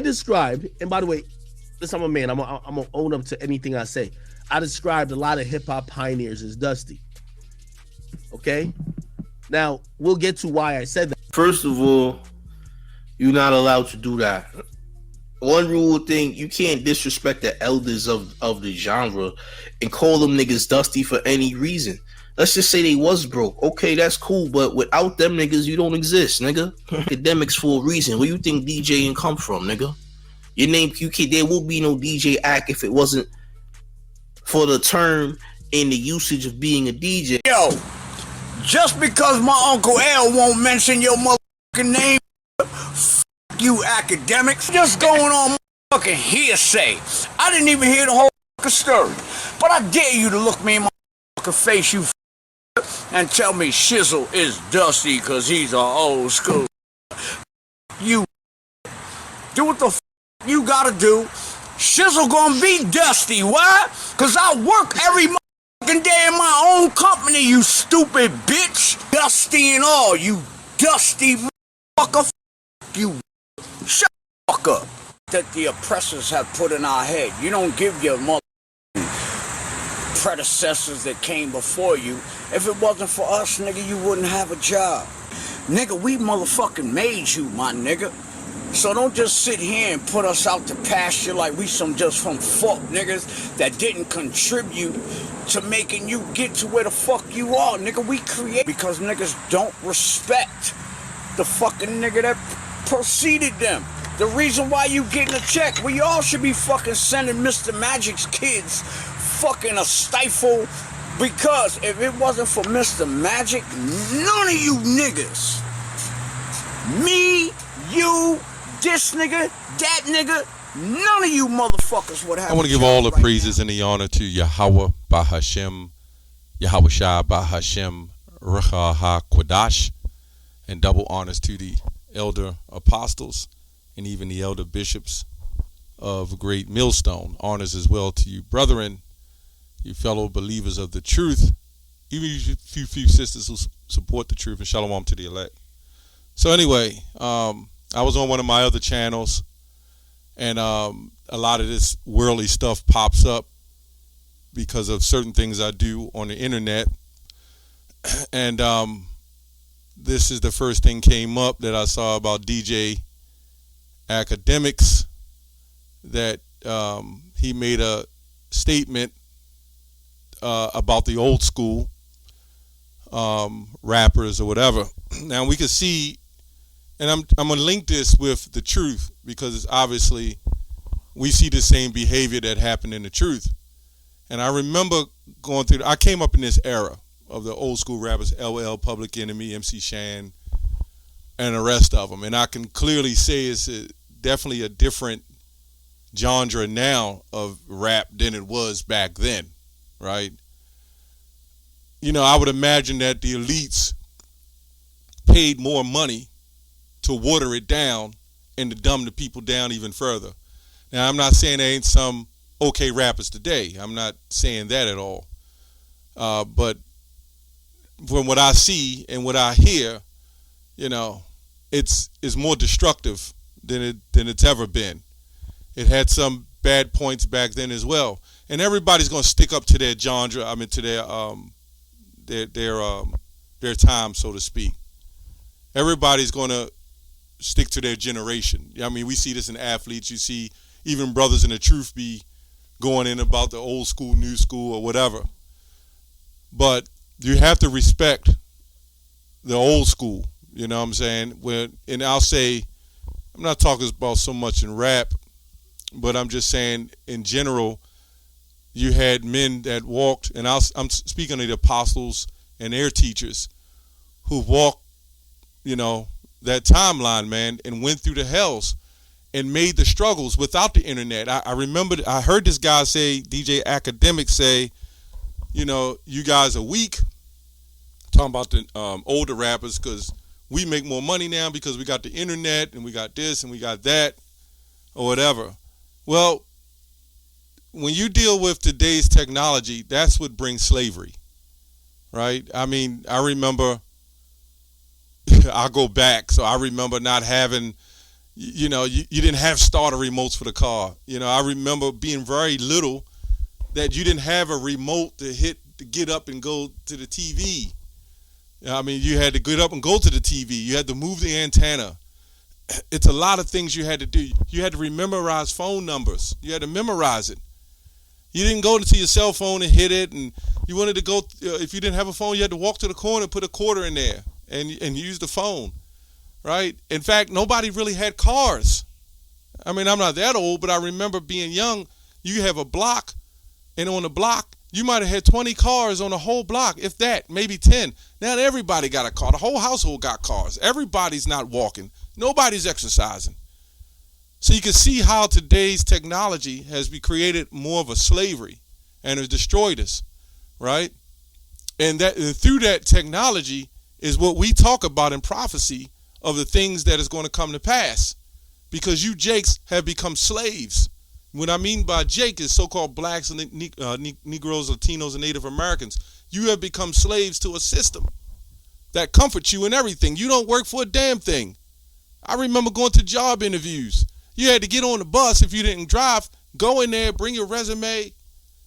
described, and by the way, listen, I'm a man. I'm gonna own up to anything I say. I described a lot of hip hop pioneers as dusty. Okay? Now, we'll get to why I said that. First of all, you're not allowed to do that. One rule thing, you can't disrespect the elders of the genre and call them niggas dusty for any reason. Let's just say they was broke. Okay, that's cool, but without them niggas, you don't exist, nigga. Akademiks for a reason. Where you think DJing come from, nigga? Your name, there will be no DJ act if it wasn't for the term and the usage of being a DJ. Yo, just because my Uncle L won't mention your motherfucking name, f*** you Akademiks. Just going on motherfucking hearsay. I didn't even hear the whole fucking story. But I dare you to look me in my fucking face, you and tell me Shizzle is dusty because he's an old school. You do what the f you gotta do. Shizzle gonna be dusty. Why? Because I work every motherfucking day in my own company, you stupid bitch. Dusty and all, you dusty motherfucker. You shut the fuck up. That the oppressors have put in our head. You don't give your mother predecessors that came before you. If it wasn't for us, nigga, you wouldn't have a job. Nigga, we motherfucking made you, my nigga. So don't just sit here and put us out to pasture like we some fuck niggas that didn't contribute to making you get to where the fuck you are. Nigga, we create because niggas don't respect the fucking nigga that preceded them. The reason why you getting a check, we all should be fucking sending Mr. Magic's kids fucking a stifle, because if it wasn't for Mr. Magic, none of you niggas, me, you, this nigga, that nigga, none of you motherfuckers would have. I want to give all the praises and the honor to Yahweh Bahashem, Yahweh Shah Bahashem, Ruach HaKodash, and double honors to the elder apostles and even the elder bishops of Great Millstone. Honors as well to you, brethren, you fellow believers of the truth, even you few sisters who support the truth, and shalom to the elect. So anyway, I was on one of my other channels, and a lot of this worldly stuff pops up because of certain things I do on the internet, and this is the first thing came up that I saw about DJ Akademiks, that he made a statement about the old school rappers or whatever. Now we can see, and I'm gonna link this with the truth, because obviously we see the same behavior that happened in the truth. And I remember going through, I came up in this era of the old school rappers, LL, Public Enemy, MC Shan, and the rest of them. And I can clearly say it's definitely a different genre now of rap than it was back then, right? You know, I would imagine that the elites paid more money to water it down and to dumb the people down even further. Now, I'm not saying there ain't some okay rappers today. I'm not saying that at all. But from what I see and what I hear, you know, it's more destructive than it's ever been. It had some bad points back then as well. And everybody's going to stick up to their genre, I mean, to their time, so to speak. Everybody's going to stick to their generation. I mean, we see this in athletes. You see even brothers in the truth be going in about the old school, new school, or whatever. But you have to respect the old school, you know what I'm saying? And I'll say, I'm not talking about so much in rap, but I'm just saying in general, you had men that walked, and I'm speaking of the apostles and their teachers, who walked, you know, that timeline, man, and went through the hells and made the struggles without the internet. I remember, I heard this guy say, DJ Akademiks say, you know, you guys are weak, talking about the older rappers, because we make more money now because we got the internet and we got this and we got that or whatever. Well, when you deal with today's technology, that's what brings slavery, right? I mean, I remember, I'll go back, so I remember not having You didn't have starter remotes for the car. I remember being very little that you didn't have a remote to get up and go to the TV. I mean, you had to get up and go to the TV. You had to move the antenna. It's a lot of things you had to do. You had to memorize phone numbers. You had to memorize it. You didn't go to your cell phone and hit it, and you wanted to go, if you didn't have a phone, you had to walk to the corner and put a quarter in there and use the phone, right? In fact, nobody really had cars. I mean, I'm not that old, but I remember being young. You have a block, and on the block, you might have had 20 cars on the whole block, if that, maybe 10. Now everybody got a car. The whole household got cars. Everybody's not walking. Nobody's exercising. So you can see how today's technology has created more of a slavery and has destroyed us, right? And through that technology is what we talk about in prophecy of the things that is going to come to pass, because you Jakes have become slaves. What I mean by Jake is so-called blacks and Negroes, Latinos, and Native Americans. You have become slaves to a system that comforts you in everything. You don't work for a damn thing. I remember going to job interviews. You had to get on the bus if you didn't drive, go in there, bring your resume,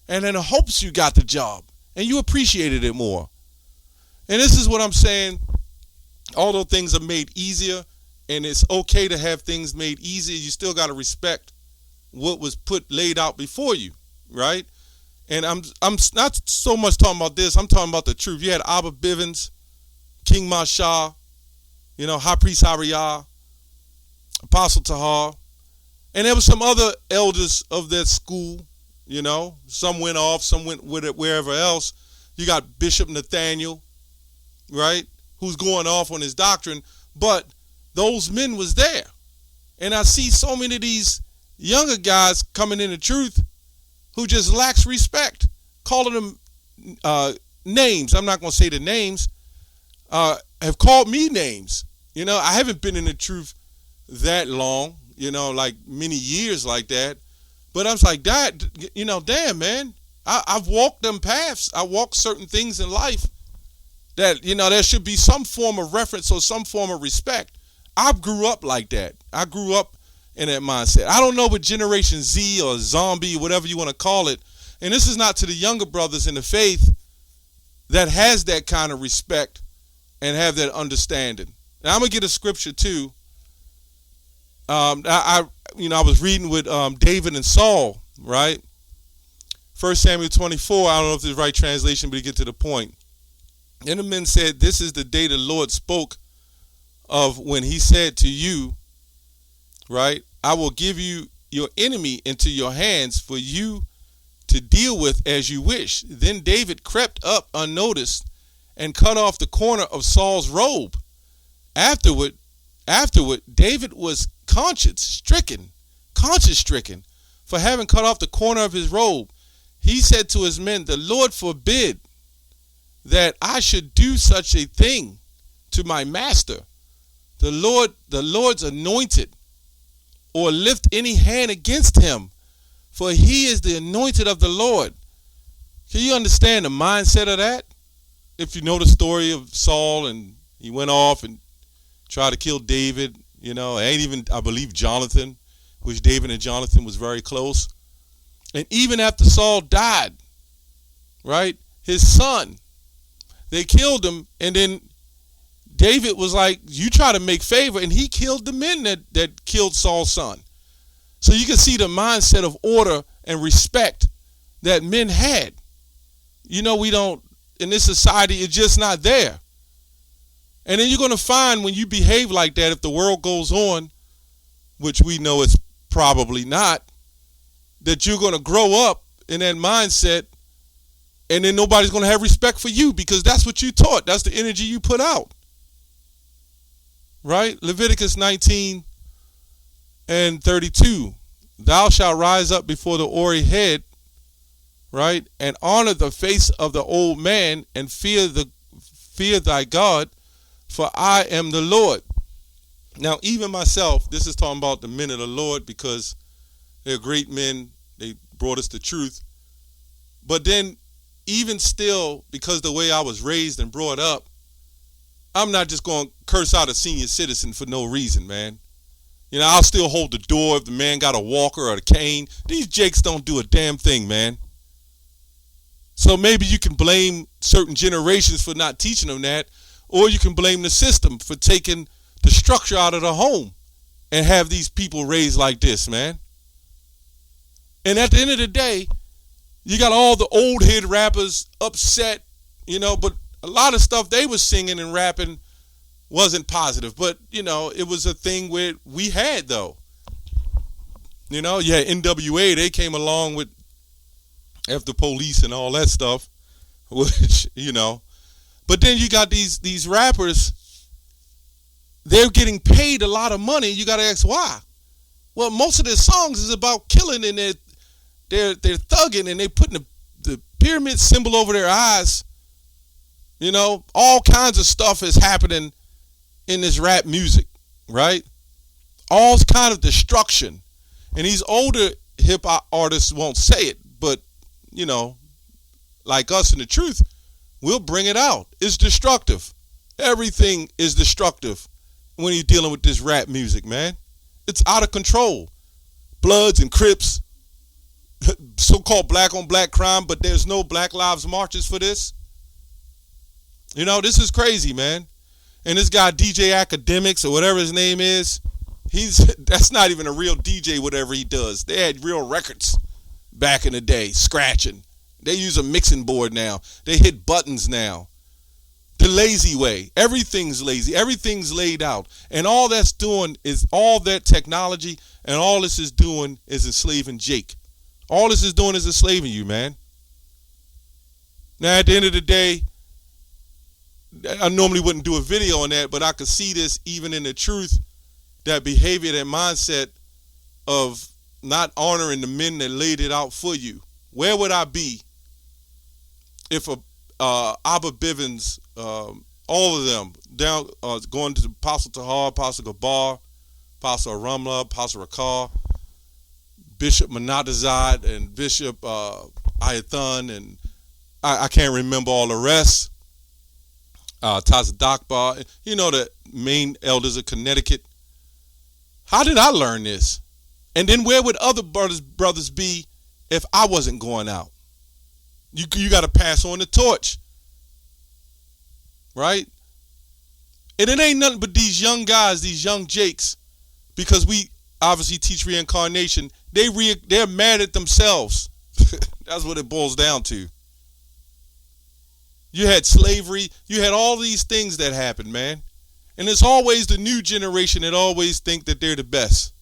and in hopes you got the job. And you appreciated it more. And this is what I'm saying. Although things are made easier, and it's okay to have things made easier, you still got to respect what was laid out before you, right? And I'm not so much talking about this. I'm talking about the truth. You had Abba Bivens, King Mashah, High Priest Ariah, Apostle Tahar, and there were some other elders of that school. Some went off, some went with it wherever else. You got Bishop Nathaniel, right, who's going off on his doctrine, but those men was there. And I see so many of these younger guys coming in the truth who just lacks respect, calling them names. I'm not going to say the names. Have called me names. I haven't been in the truth that long, like many years like that. But I was like, damn, man, I've walked them paths. I walked certain things in life that, there should be some form of reference or some form of respect. I grew up like that. I grew up in that mindset. I don't know what Generation Z or Zombie, whatever you want to call it. And this is not to the younger brothers in the faith that has that kind of respect and have that understanding. Now I'm gonna get a scripture too. I was reading with David and Saul, right? 1 Samuel 24. I don't know if it's the right translation, but to get to the point. And the men said, "This is the day the Lord spoke of when He said to you, right? I will give you your enemy into your hands for you to deal with as you wish." Then David crept up unnoticed and cut off the corner of Saul's robe. Afterward, David was conscience stricken for having cut off the corner of his robe. He said to his men, "The Lord forbid that I should do such a thing to my master, the Lord's anointed, or lift any hand against him, for he is the anointed of the Lord." Can you understand the mindset of that? If you know the story of Saul, and he went off and tried to kill David, and even, I believe, Jonathan, which David and Jonathan was very close. And even after Saul died, right, his son, they killed him, and then David was like, you try to make favor, and he killed the men that killed Saul's son. So you can see the mindset of order and respect that men had. We don't, in this society, it's just not there. And then you're going to find when you behave like that, if the world goes on, which we know it's probably not, that you're going to grow up in that mindset, and then nobody's going to have respect for you, because that's what you taught. That's the energy you put out. Right? Leviticus 19:32. Thou shalt rise up before the hoary head, right, and honor the face of the old man, and fear thy God, for I am the Lord. Now, even myself, this is talking about the men of the Lord, because they're great men. They brought us the truth. But then, even still, because the way I was raised and brought up, I'm not just going to curse out a senior citizen for no reason, man. You know, I'll still hold the door if the man got a walker or a cane. These jakes don't do a damn thing, man. So maybe you can blame certain generations for not teaching them that, or you can blame the system for taking the structure out of the home and have these people raised like this, man. And at the end of the day, you got all the old head rappers upset, you know, but a lot of stuff they was singing and rapping wasn't positive. But, you know, it was a thing where we had, though. You know, yeah, NWA, they came along with F the Police and all that stuff, which, you know. But then you got these rappers, they're getting paid a lot of money. You got to ask why. Well, most of their songs is about killing, and they're thugging, and they putting the pyramid symbol over their eyes. You know, all kinds of stuff is happening in this rap music, right? All kind of destruction. And these older hip-hop artists won't say it, but, you know, like us in the truth, we'll bring it out. It's destructive. Everything is destructive when you're dealing with this rap music, man. It's out of control. Bloods and Crips, so-called black-on-black crime, but there's no Black Lives Marches for this. You know, this is crazy, man. And this guy, DJ Akademiks, or whatever his name is, that's not even a real DJ, whatever he does. They had real records back in the day, scratching. They use a mixing board now. They hit buttons now. The lazy way. Everything's lazy. Everything's laid out. And all that's doing is all that technology, and all this is doing is enslaving Jake. All this is doing is enslaving you, man. Now, at the end of the day, I normally wouldn't do a video on that, but I could see this even in the truth, that behavior, that mindset of not honoring the men that laid it out for you. Where would I be if Abba Bivens, all of them, down going to Apostle Tahar, Apostle Gabar, Apostle Ramla, Apostle Rakar, Bishop Menadazad, and Bishop Ayathan, and I can't remember all the rest. Tazadakbar, you know, the main elders of Connecticut. How did I learn this? And then where would other brothers be if I wasn't going out? You got to pass on the torch, right? And it ain't nothing but these young guys, these young Jakes, because we obviously teach reincarnation. They're mad at themselves. That's what it boils down to. You had slavery. You had all these things that happened, man. And it's always the new generation that always think that they're the best.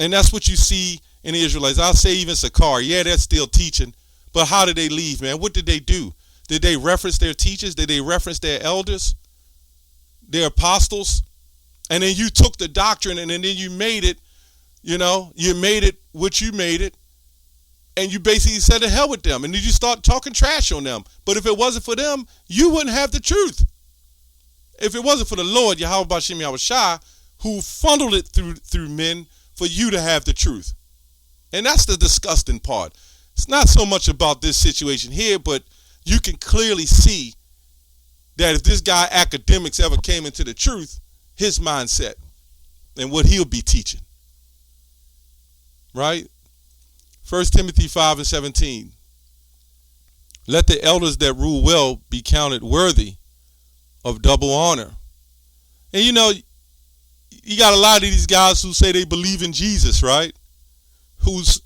And that's what you see in the Israelites. I'll say even Sakar. Yeah, they're still teaching. But how did they leave, man? What did they do? Did they reference their teachers? Did they reference their elders? Their apostles? And then you took the doctrine and then you made it, you know, you made it what you made it. And you basically said to hell with them. And then you start talking trash on them. But if it wasn't for them, you wouldn't have the truth. If it wasn't for the Lord, Yahweh Bashim Yahushua, who funneled it through men for you to have the truth. And that's the disgusting part. It's not so much about this situation here, but you can clearly see that if this guy Akademiks ever came into the truth, his mindset and what he'll be teaching. Right? 1 Timothy 5:17. Let the elders that rule well be counted worthy of double honor. And you know, you got a lot of these guys who say they believe in Jesus, right? Who's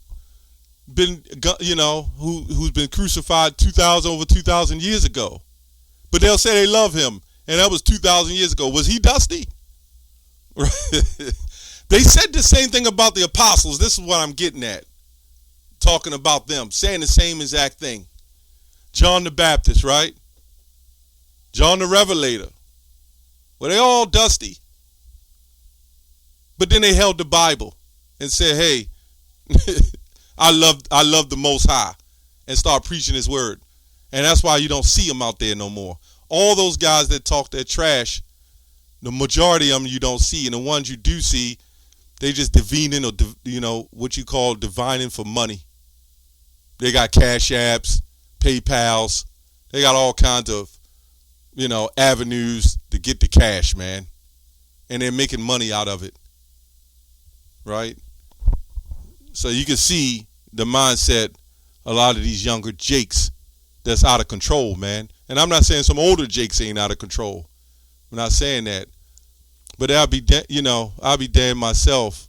been, you know, who's been crucified over 2,000 years ago. But they'll say they love him, and that was 2,000 years ago. Was he dusty? They said the same thing about the apostles. This is what I'm getting at. Talking about them, saying the same exact thing. John the Baptist, right? John the Revelator. Well, they all dusty. But then they held the Bible and said, hey, I love the Most High, and start preaching his word. And that's why you don't see them out there no more. All those guys that talk that trash, the majority of them you don't see. And the ones you do see, they just divining, or, you know, what you call divining for money. They got Cash Apps, PayPals. They got all kinds of, you know, avenues to get the cash, man. And they're making money out of it. right? So you can see the mindset a lot of these younger Jakes that's out of control, man. And I'm not saying some older Jakes ain't out of control. I'm not saying that. But I'll be damned myself,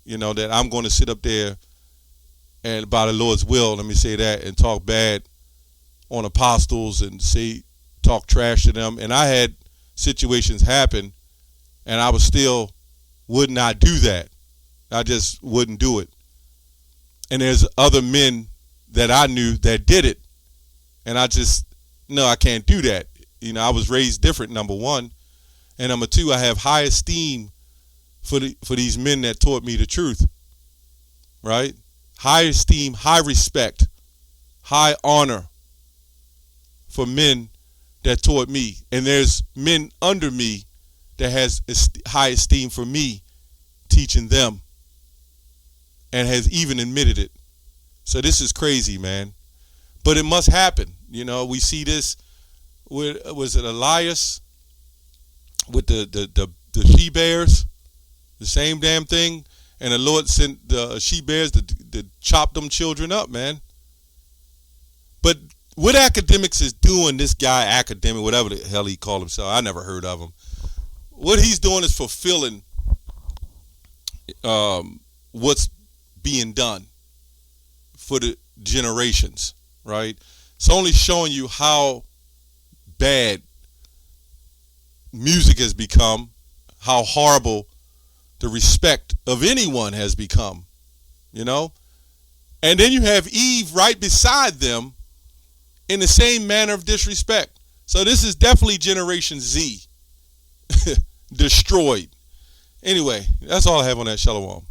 that I'm going to sit up there and by the Lord's will, let me say that, and talk bad on apostles and talk trash to them. And I had situations happen and I would not do that. I just wouldn't do it. And there's other men that I knew that did it. And I can't do that. I was raised different, number one. And number two, I have high esteem for these men that taught me the truth. Right? High esteem, high respect, high honor for men that taught me. And there's men under me that has high esteem for me teaching them and has even admitted it. So this is crazy, man. But it must happen. We see this with, was it Elias with the she-bears? The same damn thing. And the Lord sent the she-bears to chop them children up, man. But what Akademiks is doing, this guy, Academic, whatever the hell he called himself, I never heard of him. What he's doing is fulfilling what's being done for the generations, right? It's only showing you how bad music has become, how horrible the respect of anyone has become, And then you have Eve right beside them in the same manner of disrespect. So this is definitely Generation Z destroyed. Anyway, that's all I have on that. Shalom.